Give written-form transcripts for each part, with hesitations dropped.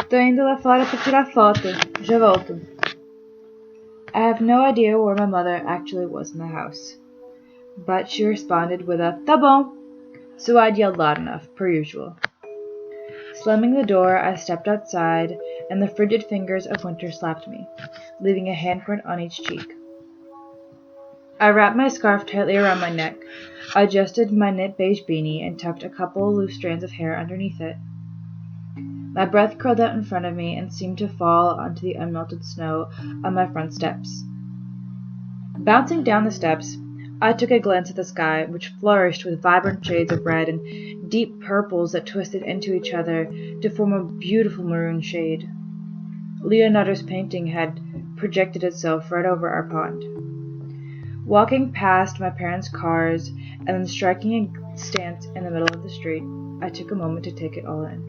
Tô indo lá fora pra tirar foto. Já volto. I have no idea where my mother actually was in the house, but she responded with a "Tá bom," so I'd yelled loud enough, per usual. Slamming the door, I stepped outside, and the frigid fingers of winter slapped me, leaving a handprint on each cheek. I wrapped my scarf tightly around my neck, adjusted my knit beige beanie, and tucked a couple loose strands of hair underneath it. My breath curled out in front of me and seemed to fall onto the unmelted snow on my front steps. Bouncing down the steps, I took a glance at the sky, which flourished with vibrant shades of red and deep purples that twisted into each other to form a beautiful maroon shade. Leonardo's painting had projected itself right over our pond. Walking past my parents' cars and then striking a stance in the middle of the street, I took a moment to take it all in.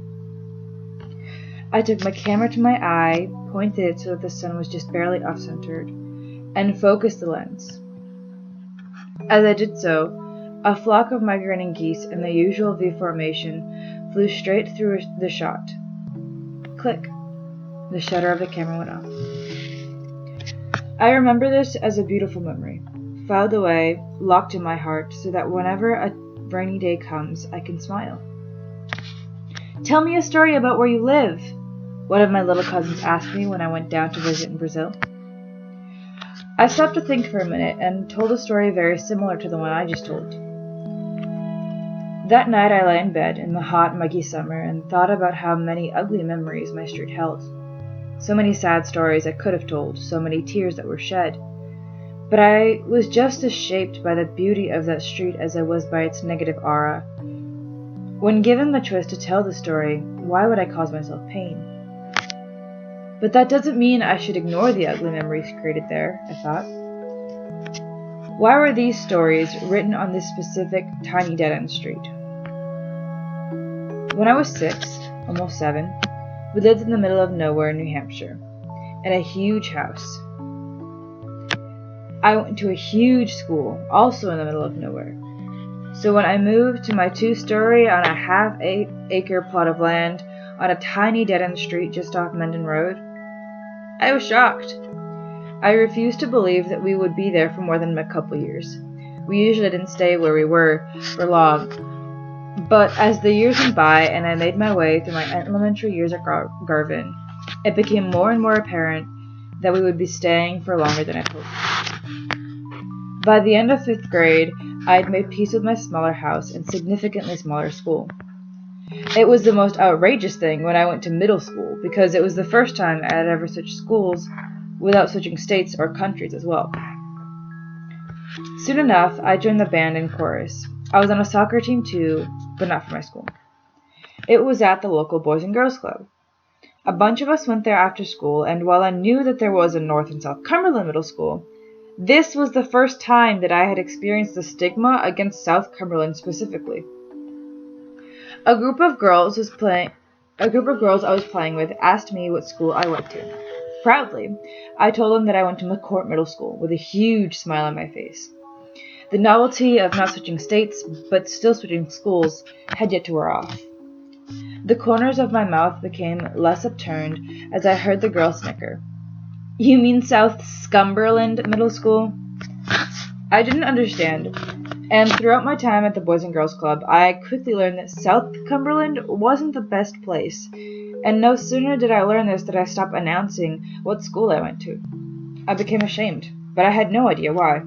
I took my camera to my eye, pointed it so that the sun was just barely off-centered, and focused the lens. As I did so, a flock of migrating geese in the usual V formation flew straight through the shot. Click. The shutter of the camera went off. I remember this as a beautiful memory, filed away, locked in my heart, so that whenever a rainy day comes, I can smile. Tell me a story about where you live, one of my little cousins asked me when I went down to visit in Brazil. I stopped to think for a minute and told a story very similar to the one I just told. That night I lay in bed in the hot, muggy summer and thought about how many ugly memories my street held. So many sad stories I could have told, so many tears that were shed. But I was just as shaped by the beauty of that street as I was by its negative aura. When given the choice to tell the story, why would I cause myself pain? But that doesn't mean I should ignore the ugly memories created there, I thought. Why were these stories written on this specific tiny dead-end street? When I was 6, almost 7, we lived in the middle of nowhere in New Hampshire, in a huge house. I went to a huge school, also in the middle of nowhere. So when I moved to my 2-story on a half-acre plot of land on a tiny dead-end street just off Mendon Road, I was shocked. I refused to believe that we would be there for more than a couple years. We usually didn't stay where we were for long. But as the years went by and I made my way through my elementary years at Garvin, it became more and more apparent that we would be staying for longer than I hoped. By the end of 5th grade, I had made peace with my smaller house and significantly smaller school. It was the most outrageous thing when I went to middle school, because it was the first time I had ever switched schools without switching states or countries as well. Soon enough, I joined the band and chorus. I was on a soccer team too, but not for my school. It was at the local Boys and Girls Club. A bunch of us went there after school, and while I knew that there was a North and South Cumberland middle school, this was the first time that I had experienced the stigma against South Cumberland specifically. A group of girls I was playing with asked me what school I went to. Proudly, I told them that I went to McCourt Middle School, with a huge smile on my face. The novelty of not switching states, but still switching schools, had yet to wear off. The corners of my mouth became less upturned as I heard the girl snicker. You mean South Scumberland Middle School? I didn't understand, and throughout my time at the Boys and Girls Club, I quickly learned that South Cumberland wasn't the best place, and no sooner did I learn this than I stopped announcing what school I went to. I became ashamed, but I had no idea why.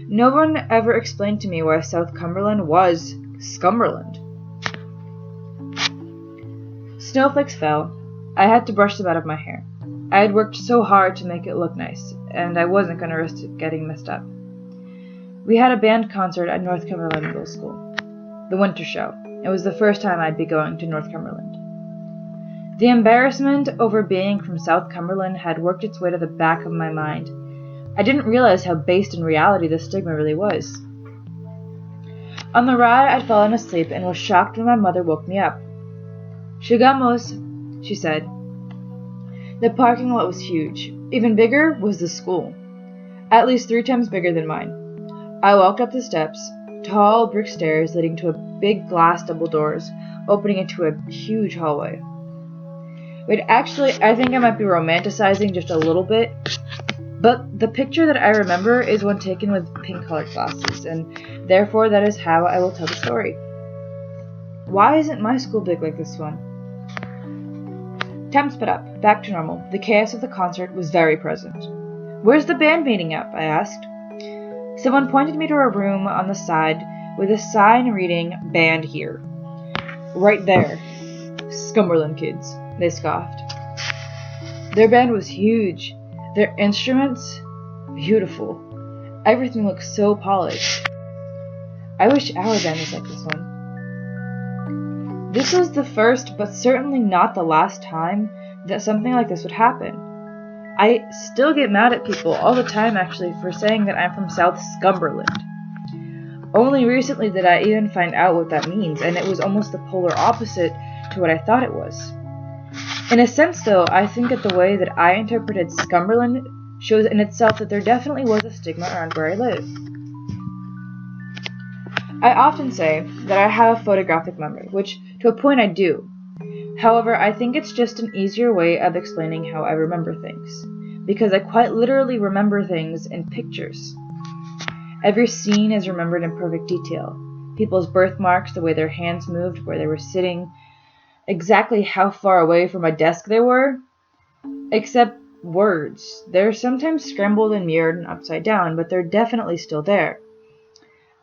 No one ever explained to me why South Cumberland was Scumberland. Snowflakes fell. I had to brush them out of my hair. I had worked so hard to make it look nice, and I wasn't going to risk it getting messed up. We had a band concert at North Cumberland Middle School, the winter show. It was the first time I'd be going to North Cumberland. The embarrassment over being from South Cumberland had worked its way to the back of my mind. I didn't realize how based in reality the stigma really was. On the ride, I'd fallen asleep and was shocked when my mother woke me up. Chegamos, she said. The parking lot was huge. Even bigger was the school, at least 3 times bigger than mine. I walked up the steps, tall brick stairs leading to a big glass double doors, opening into a huge hallway. Wait, actually, I think I might be romanticizing just a little bit, but the picture that I remember is one taken with pink-colored glasses, and therefore that is how I will tell the story. Why isn't my school big like this one? Time sped up, back to normal. The chaos of the concert was very present. Where's the band meeting up? I asked. Someone pointed me to a room on the side with a sign reading, "Band here." Right there. Scumberland kids, they scoffed. Their band was huge. Their instruments, beautiful. Everything looked so polished. I wish our band was like this one. This was the first, but certainly not the last time that something like this would happen. I still get mad at people all the time, actually, for saying that I'm from South Scumberland. Only recently did I even find out what that means, and it was almost the polar opposite to what I thought it was. In a sense, though, I think that the way that I interpreted Scumberland shows in itself that there definitely was a stigma around where I live. I often say that I have a photographic memory, which to a point I do. However, I think it's just an easier way of explaining how I remember things, because I quite literally remember things in pictures. Every scene is remembered in perfect detail. People's birthmarks, the way their hands moved, where they were sitting, exactly how far away from my desk they were. Except words. They're sometimes scrambled and mirrored and upside down, but they're definitely still there.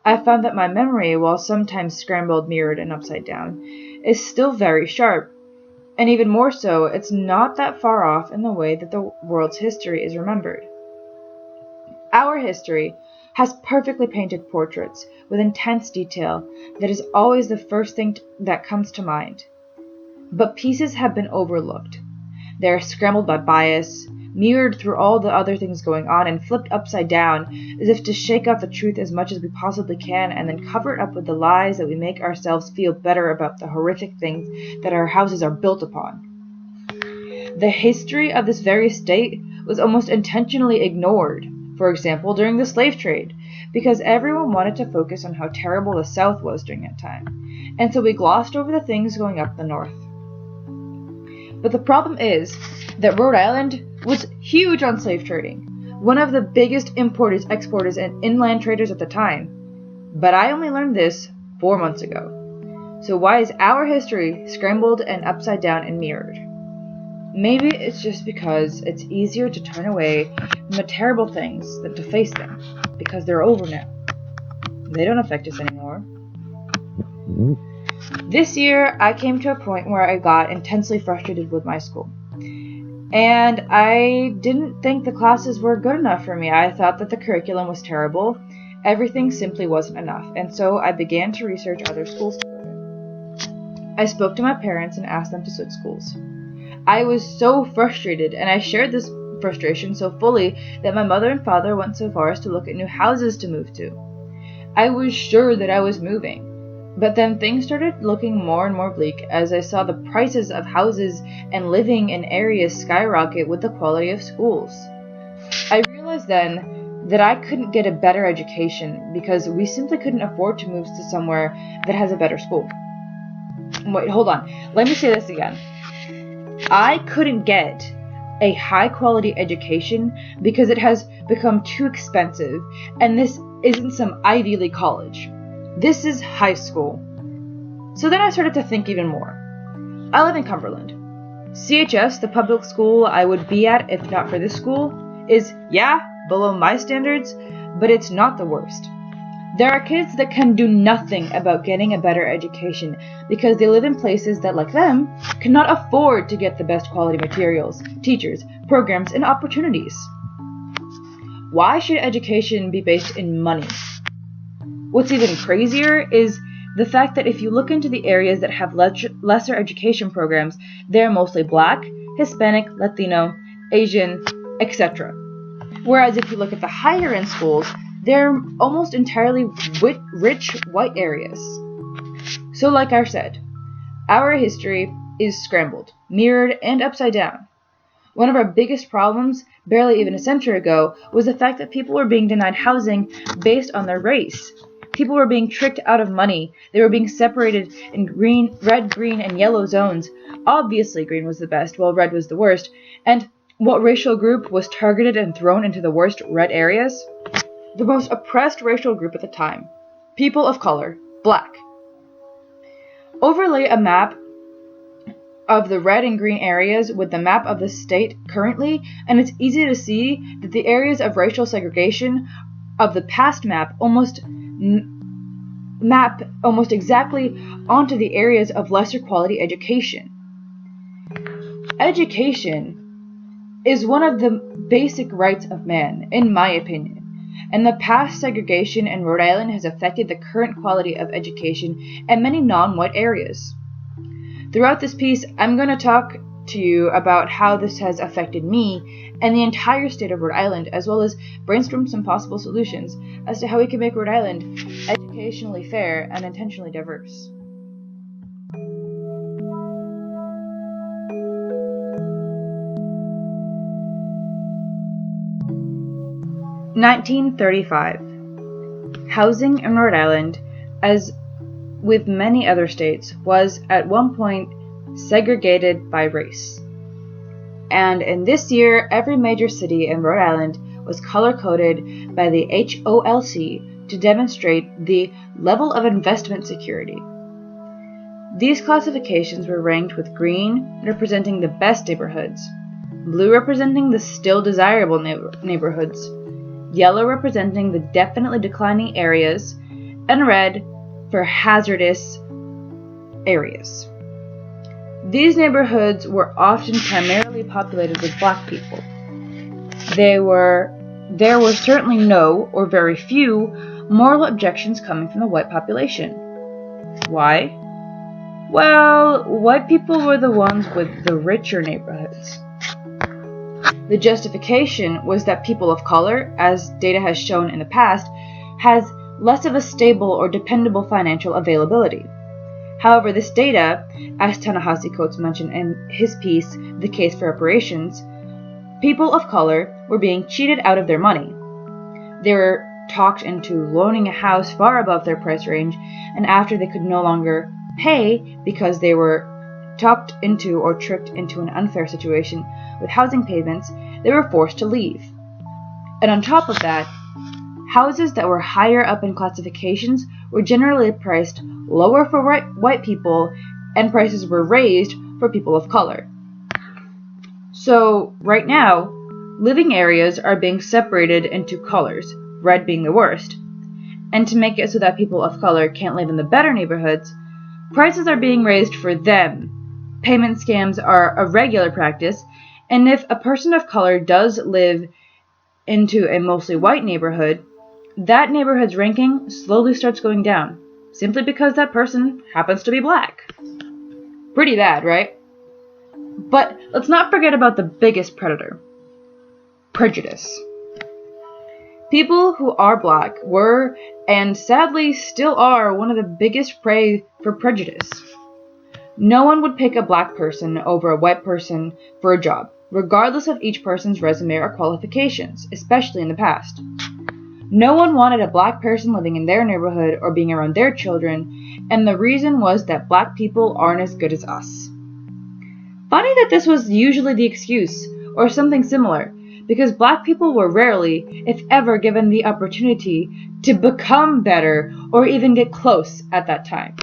I found that my memory, while sometimes scrambled, mirrored, and upside down, is still very sharp. And even more so, it's not that far off in the way that the world's history is remembered. Our history has perfectly painted portraits with intense detail that is always the first thing that comes to mind. But pieces have been overlooked. They are scrambled by bias, mirrored through all the other things going on, and flipped upside down as if to shake out the truth as much as we possibly can, and then cover it up with the lies that we make ourselves feel better about the horrific things that our houses are built upon. The history of this very state was almost intentionally ignored, for example, during the slave trade, because everyone wanted to focus on how terrible the South was during that time, and so we glossed over the things going up the North. But the problem is that Rhode Island was huge on slave trading, one of the biggest importers, exporters, and inland traders at the time. But I only learned this 4 months ago. So why is our history scrambled and upside down and mirrored? Maybe it's just because it's easier to turn away from the terrible things than to face them, because they're over now. They don't affect us anymore. This year, I came to a point where I got intensely frustrated with my school. And I didn't think the classes were good enough for me. I thought that the curriculum was terrible. Everything simply wasn't enough. And so I began to research other schools to go to. I spoke to my parents and asked them to switch schools. I was so frustrated, and I shared this frustration so fully that my mother and father went so far as to look at new houses to move to. I was sure that I was moving. But then things started looking more and more bleak as I saw the prices of houses and living in areas skyrocket with the quality of schools. I realized then that I couldn't get a better education because we simply couldn't afford to move to somewhere that has a better school. Wait, hold on. Let me say this again. I couldn't get a high-quality education because it has become too expensive, and this isn't some Ivy League college. This is high school. So then I started to think even more. I live in Cumberland. CHS, the public school I would be at if not for this school, is, below my standards, but it's not the worst. There are kids that can do nothing about getting a better education because they live in places that, like them, cannot afford to get the best quality materials, teachers, programs, and opportunities. Why should education be based in money? What's even crazier is the fact that if you look into the areas that have lesser education programs, they're mostly Black, Hispanic, Latino, Asian, etc. Whereas if you look at the higher end schools, they're almost entirely rich white areas. So like I said, our history is scrambled, mirrored, and upside down. One of our biggest problems, barely even a century ago, was the fact that people were being denied housing based on their race. People were being tricked out of money. They were being separated in red, green, and yellow zones. Obviously, green was the best, while red was the worst. And what racial group was targeted and thrown into the worst red areas? The most oppressed racial group at the time. People of color. Black. Overlay a map of the red and green areas with the map of the state currently, and it's easy to see that the areas of racial segregation of the past map map almost exactly onto the areas of lesser quality education. Education is one of the basic rights of man, in my opinion, and the past segregation in Rhode Island has affected the current quality of education in many non-white areas. Throughout this piece, I'm going to talk to you about how this has affected me and the entire state of Rhode Island, as well as brainstorm some possible solutions as to how we can make Rhode Island educationally fair and intentionally diverse. (1935) Housing in Rhode Island, as with many other states, was at one point segregated by race. And in this year, every major city in Rhode Island was color-coded by the HOLC to demonstrate the level of investment security. These classifications were ranked with green representing the best neighborhoods, blue representing the still desirable neighborhoods, yellow representing the definitely declining areas, and red for hazardous areas. These neighborhoods were often primarily populated with black people. There were certainly no, or very few, moral objections coming from the white population. Why? Well, white people were the ones with the richer neighborhoods. The justification was that people of color, as data has shown in the past, has less of a stable or dependable financial availability. However, this data, as Ta-Nehisi Coates mentioned in his piece, The Case for Reparations, people of color were being cheated out of their money. They were talked into loaning a house far above their price range, and after they could no longer pay because they were talked into or tricked into an unfair situation with housing payments, they were forced to leave. And on top of that, houses that were higher up in classifications were generally priced lower for white people, and prices were raised for people of color. So, right now, living areas are being separated into colors, red being the worst. And to make it so that people of color can't live in the better neighborhoods, prices are being raised for them. Payment scams are a regular practice, and if a person of color does live into a mostly white neighborhood, that neighborhood's ranking slowly starts going down, simply because that person happens to be black. Pretty bad, right? But let's not forget about the biggest predator: prejudice. People who are black were, and sadly still are, one of the biggest prey for prejudice. No one would pick a black person over a white person for a job, regardless of each person's resume or qualifications, especially in the past. No one wanted a black person living in their neighborhood or being around their children, and the reason was that black people aren't as good as us. Funny that this was usually the excuse, or something similar, because black people were rarely, if ever, given the opportunity to become better or even get close at that time.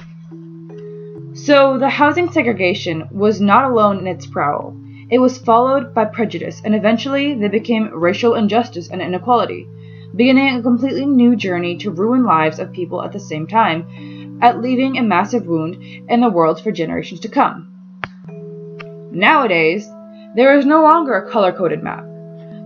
So the housing segregation was not alone in its prowl. It was followed by prejudice, and eventually they became racial injustice and inequality, beginning a completely new journey to ruin lives of people at the same time, at leaving a massive wound in the world for generations to come. Nowadays, there is no longer a color-coded map,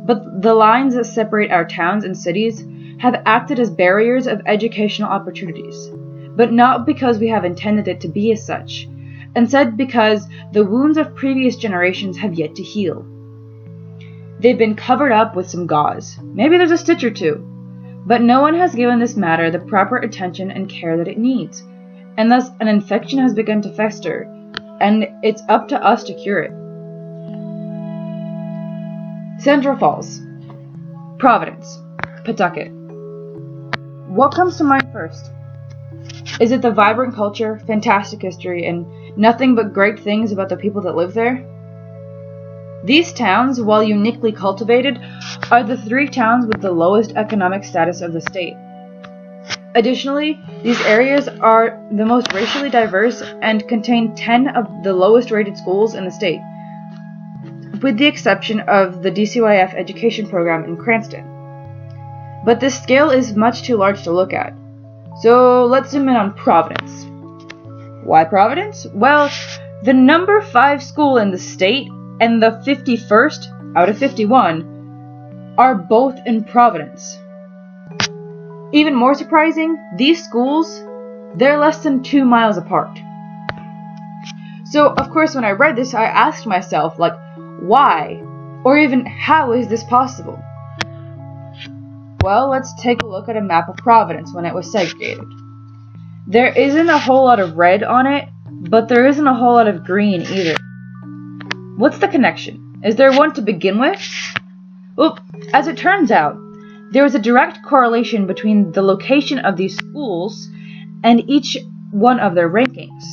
but the lines that separate our towns and cities have acted as barriers of educational opportunities, but not because we have intended it to be as such, instead because the wounds of previous generations have yet to heal. They've been covered up with some gauze, maybe there's a stitch or two, but no one has given this matter the proper attention and care that it needs, and thus an infection has begun to fester, and it's up to us to cure it. Central Falls, Providence, Pawtucket. What comes to mind first? Is it the vibrant culture, fantastic history, and nothing but great things about the people that live there? These towns, while uniquely cultivated, are the 3 towns with the lowest economic status of the state. Additionally, these areas are the most racially diverse and contain 10 of the lowest rated schools in the state, with the exception of the DCYF education program in Cranston. But this scale is much too large to look at. So let's zoom in on Providence. Why Providence? Well, the number 5 school in the state and the 51st out of 51 are both in Providence. Even more surprising, these schools, they're less than 2 miles apart. So, of course, when I read this, I asked myself, why? Or even, how is this possible? Well, let's take a look at a map of Providence when it was segregated. There isn't a whole lot of red on it, but there isn't a whole lot of green either. What's the connection? Is there one to begin with? Well, as it turns out, there is a direct correlation between the location of these schools and each one of their rankings.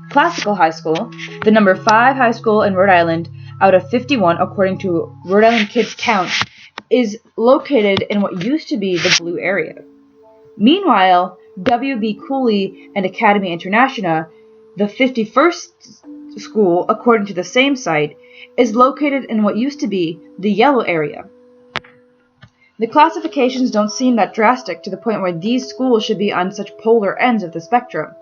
Classical High School, the number 5 high school in Rhode Island out of 51 according to Rhode Island Kids Count, is located in what used to be the blue area. Meanwhile, W.B. Cooley and Academy International, the 51st school according to the same site, is located in what used to be the yellow area. The classifications don't seem that drastic to the point where these schools should be on such polar ends of the spectrum.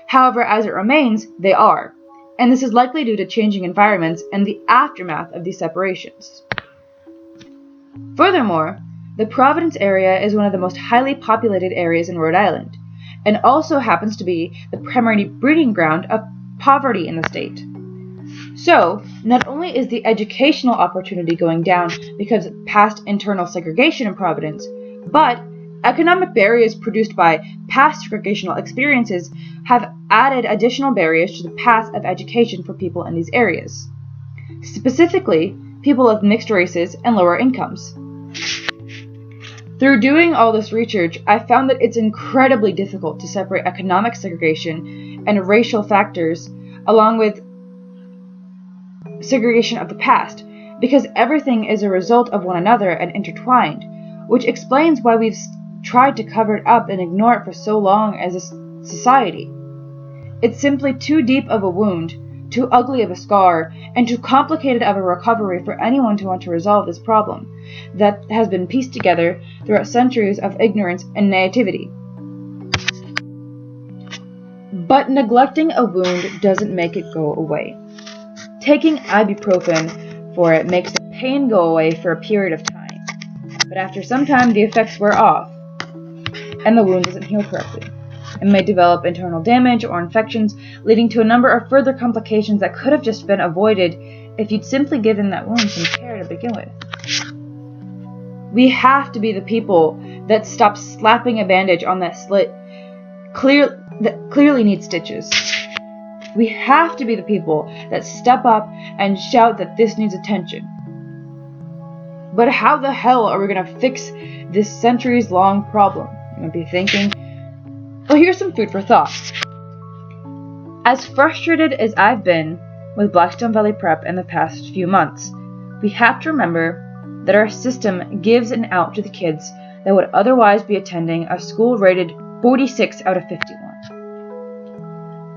However, as it remains, they are, and this is likely due to changing environments and the aftermath of these separations. Furthermore, the Providence area is one of the most highly populated areas in Rhode Island, and also happens to be the primary breeding ground of poverty in the state. So, not only is the educational opportunity going down because of past internal segregation in Providence, but economic barriers produced by past segregational experiences have added additional barriers to the path of education for people in these areas, specifically people of mixed races and lower incomes. Through doing all this research, I found that it's incredibly difficult to separate economic segregation and racial factors along with segregation of the past, because everything is a result of one another and intertwined, which explains why we've tried to cover it up and ignore it for so long as a society. It's simply too deep of a wound, too ugly of a scar, and too complicated of a recovery for anyone to want to resolve this problem that has been pieced together throughout centuries of ignorance and naivety. But neglecting a wound doesn't make it go away. Taking ibuprofen for it makes the pain go away for a period of time, but after some time the effects wear off, and the wound doesn't heal correctly. It may develop internal damage or infections, leading to a number of further complications that could have just been avoided if you'd simply given that wound some care to begin with. We have to be the people that stop slapping a bandage on that slit that clearly needs stitches. We have to be the people that step up and shout that this needs attention. But how the hell are we going to fix this centuries-long problem? You might be thinking. Well, here's some food for thought. As frustrated as I've been with Blackstone Valley Prep in the past few months, we have to remember that our system gives an out to the kids that would otherwise be attending a school rated 46 out of 51.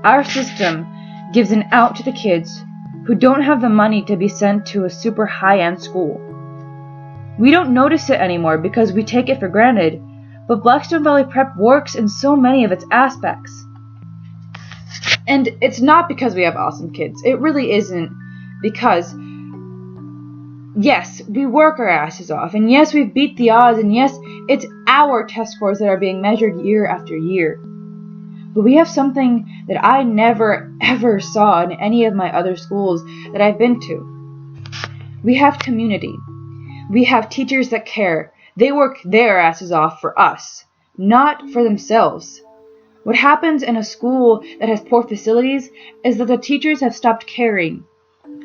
Our system gives an out to the kids who don't have the money to be sent to a super high-end school. We don't notice it anymore because we take it for granted, but Blackstone Valley Prep works in so many of its aspects. And it's not because we have awesome kids. It really isn't, because yes, we work our asses off, and yes, we've beat the odds, and yes, it's our test scores that are being measured year after year. But we have something that I never ever saw in any of my other schools that I've been to. We have community. We have teachers that care. They work their asses off for us, not for themselves. What happens in a school that has poor facilities is that the teachers have stopped caring.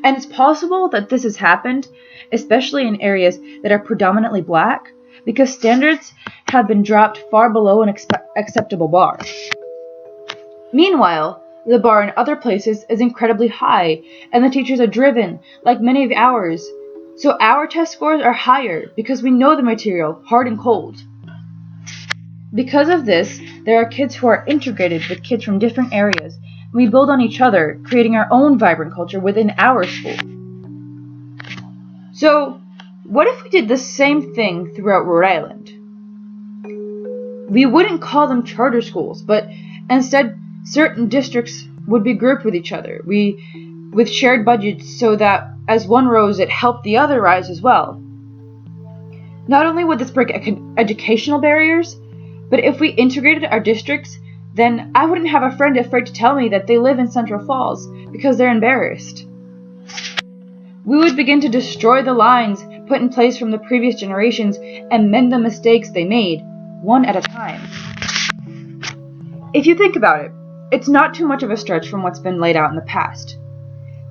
And it's possible that this has happened, especially in areas that are predominantly black, because standards have been dropped far below an acceptable bar. Meanwhile, the bar in other places is incredibly high, and the teachers are driven, like many of ours. So our test scores are higher because we know the material, hard and cold. Because of this, there are kids who are integrated with kids from different areas, and we build on each other, creating our own vibrant culture within our school. So, what if we did the same thing throughout Rhode Island? We wouldn't call them charter schools, but instead certain districts would be grouped with each other, with shared budgets so that as one rose, it helped the other rise as well. Not only would this break educational barriers, but if we integrated our districts, then I wouldn't have a friend afraid to tell me that they live in Central Falls because they're embarrassed. We would begin to destroy the lines put in place from the previous generations and mend the mistakes they made, one at a time. If you think about it, it's not too much of a stretch from what's been laid out in the past.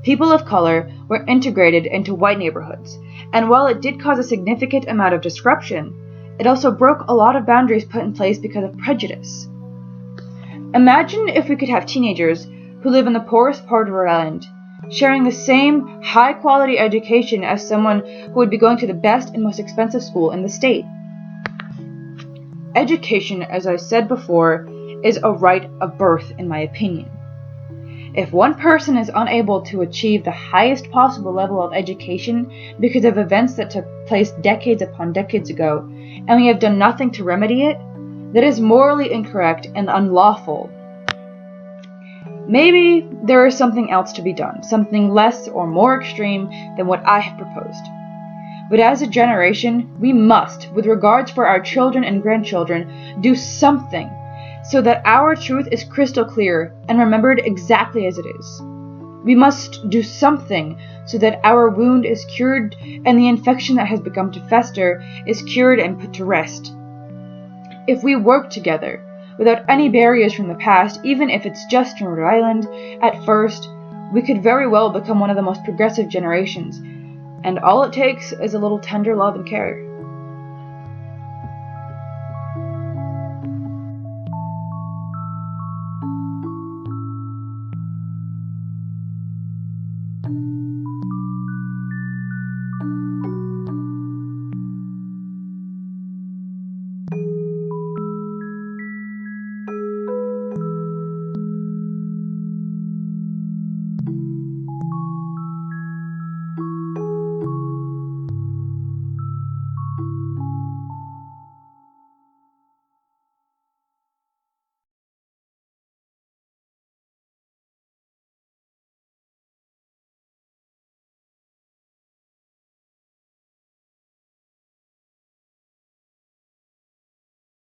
People of color were integrated into white neighborhoods, and while it did cause a significant amount of disruption, it also broke a lot of boundaries put in place because of prejudice. Imagine if we could have teenagers who live in the poorest part of Rhode Island, sharing the same high-quality education as someone who would be going to the best and most expensive school in the state. Education, as I said before, is a right of birth, in my opinion. If one person is unable to achieve the highest possible level of education because of events that took place decades upon decades ago, and we have done nothing to remedy it, that is morally incorrect and unlawful. Maybe there is something else to be done, something less or more extreme than what I have proposed. But as a generation, we must, with regards for our children and grandchildren, do something so that our truth is crystal clear and remembered exactly as it is. We must do something so that our wound is cured and the infection that has begun to fester is cured and put to rest. If we work together, without any barriers from the past, even if it's just in Rhode Island, at first, we could very well become one of the most progressive generations, and all it takes is a little tender love and care.